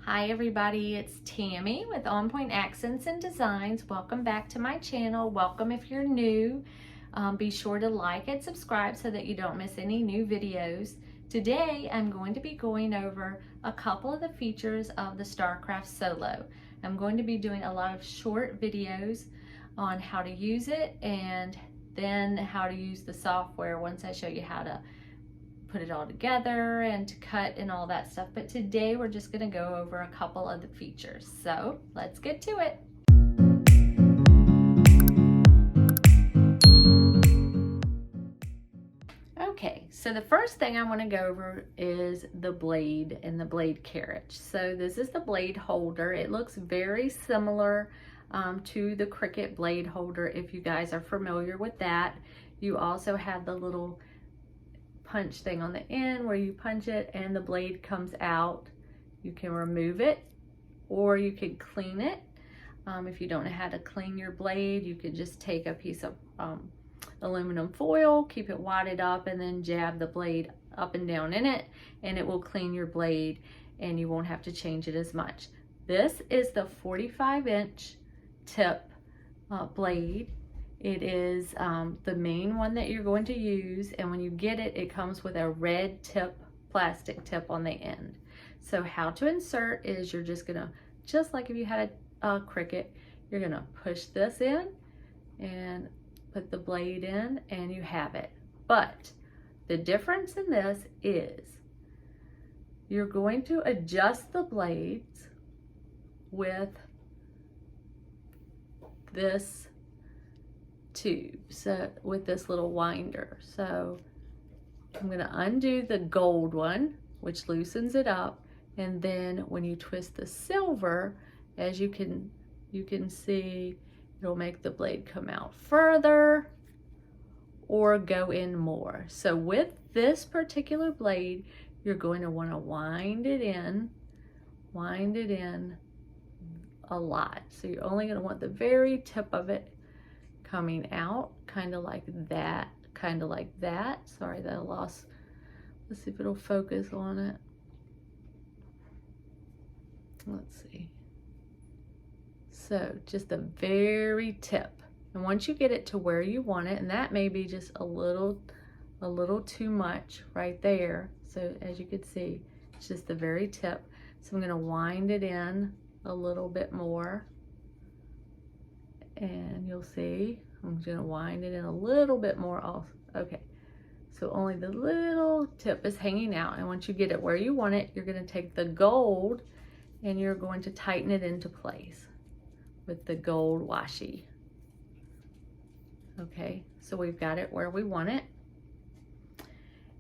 Hi everybody, it's Tammy with On Point Accents and Designs. Welcome back to my channel. Welcome if you're new. Be sure to like and subscribe so that you don't miss any new videos. Today I'm going to be going over a couple of the features of the StarCraft Solo. I'm going to be doing a lot of short videos on how to use it and then how to use the software once I show you how to put it all together and to cut and all that stuff. But today we're just going to go over a couple of the features. So let's get to it. Okay, so the first thing I want to go over is the blade and the blade carriage. So this is the blade holder. It looks very similar to the Cricut blade holder if you guys are familiar with that. You also have the little punch thing on the end where you punch it and the blade comes out. You can remove it or you can clean it. If you don't know how to clean your blade, you could just take a piece of aluminum foil, keep it wadded up, and then jab the blade up and down in it, and it will clean your blade and you won't have to change it as much. This is the 45-inch tip blade. It is the main one that you're going to use, and when you get it, it comes with a red tip, plastic tip on the end. So how to insert is you're just gonna, just like if you had a Cricut, you're gonna push this in and put the blade in and you have it. But the difference in this is you're going to adjust the blades with this tube, so with this little winder. So I'm going to undo the gold one, which loosens it up, and then when you twist the silver, as you can see, it'll make the blade come out further or go in more. So with this particular blade, you're going to want to wind it in a lot. So you're only going to want the very tip of it coming out, kind of like that, Sorry that I lost. Let's see if it'll focus on it. Let's see. So just the very tip. And once you get it to where you want it, and that may be just a little too much right there. So as you can see, it's just the very tip. So I'm going to wind it in a little bit more. And you'll see, I'm going to wind it in a little bit more also. Okay, so only the little tip is hanging out. And once you get it where you want it, you're going to take the gold and you're going to tighten it into place with the gold washi. Okay, so we've got it where we want it.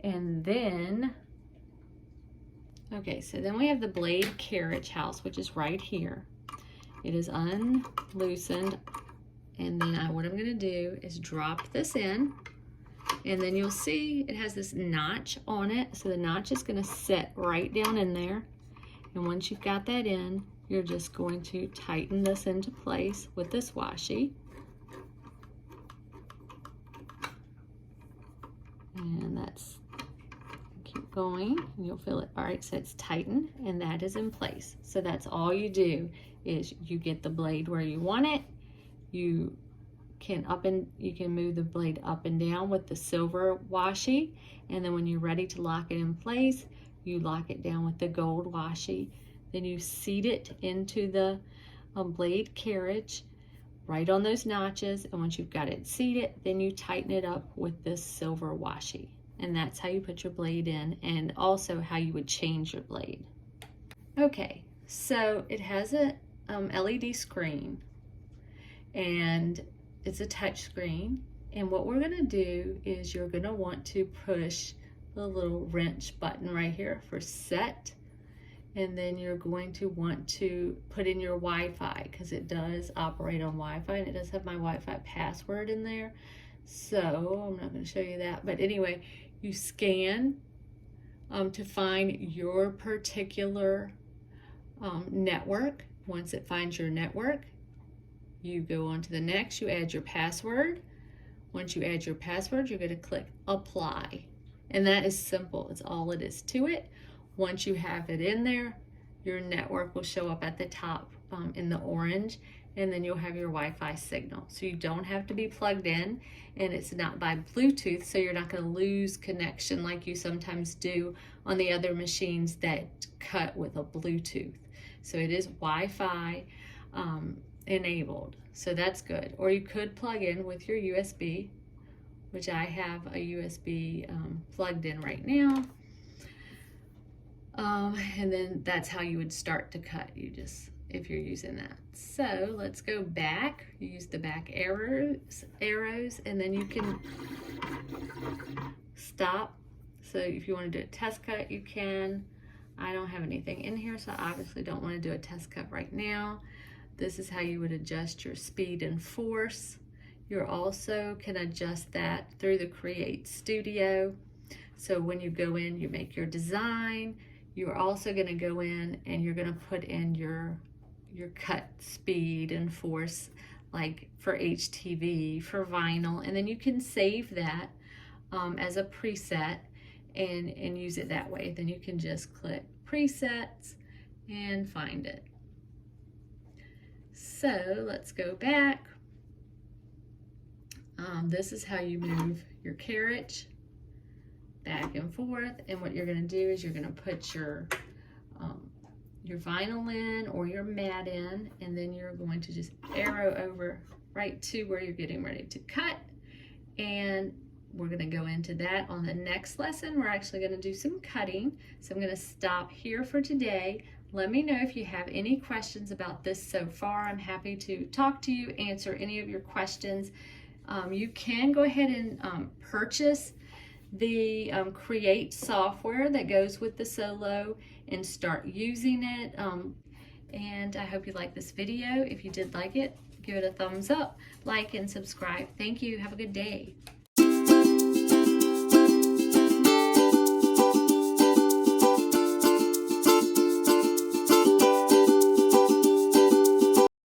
And then, okay, so then we have the blade carriage house, which is right here. It is unloosened. And then what I'm going to do is drop this in, and then you'll see it has this notch on it. So the notch is going to set right down in there. And once you've got that in, you're just going to tighten this into place with this washi. And that's, keep going, and you'll feel it. All right, so it's tightened, and that is in place. So that's all you do is you get the blade where you want it. You can move the blade up and down with the silver washi, and then when you're ready to lock it in place, you lock it down with the gold washi. Then you seat it into the blade carriage right on those notches, and once you've got it seated, then you tighten it up with this silver washi. And that's how you put your blade in, and also how you would change your blade. Okay, so it has a LED screen, and it's a touch screen. And what we're gonna do is you're gonna want to push the little wrench button right here for set. And then you're going to want to put in your Wi-Fi, because it does operate on Wi-Fi, and it does have my Wi-Fi password in there. So I'm not gonna show you that, but anyway, you scan to find your particular network. Once it finds your network, you go on to the next, you add your password. Once you add your password, you're going to click apply. And that is simple. It's all it is to it. Once you have it in there, your network will show up at the top in the orange, and then you'll have your Wi-Fi signal. So you don't have to be plugged in, and it's not by Bluetooth, so you're not going to lose connection like you sometimes do on the other machines that cut with a Bluetooth. So it is Wi-Fi enabled, so that's good. Or you could plug in with your USB, which I have a USB plugged in right now. And then that's how you would start to cut, if you're using that. So let's go back. You use the back arrows, and then you can stop. So if you want to do a test cut, you can. I don't have anything in here, so I obviously don't want to do a test cut right now. This is how you would adjust your speed and force. You also can adjust that through the Create Studio. So when you go in, you make your design. You're also going to go in and you're going to put in your cut speed and force, like for HTV, for vinyl, and then you can save that as a preset and use it that way. Then you can just click presets and find it. So let's go back. This is how you move your carriage back and forth, and what you're going to do is you're going to put your vinyl in or your mat in, and then you're going to just arrow over right to where you're getting ready to cut. And we're going to go into that on the next lesson. We're actually going to do some cutting, so I'm going to stop here for today. Let me know if you have any questions about this so far. I'm happy to talk to you, answer any of your questions. You can go ahead and purchase the Create software that goes with the Solo and start using it. And I hope you like this video. If you did like it, give it a thumbs up, like, and subscribe. Thank you. Have a good day.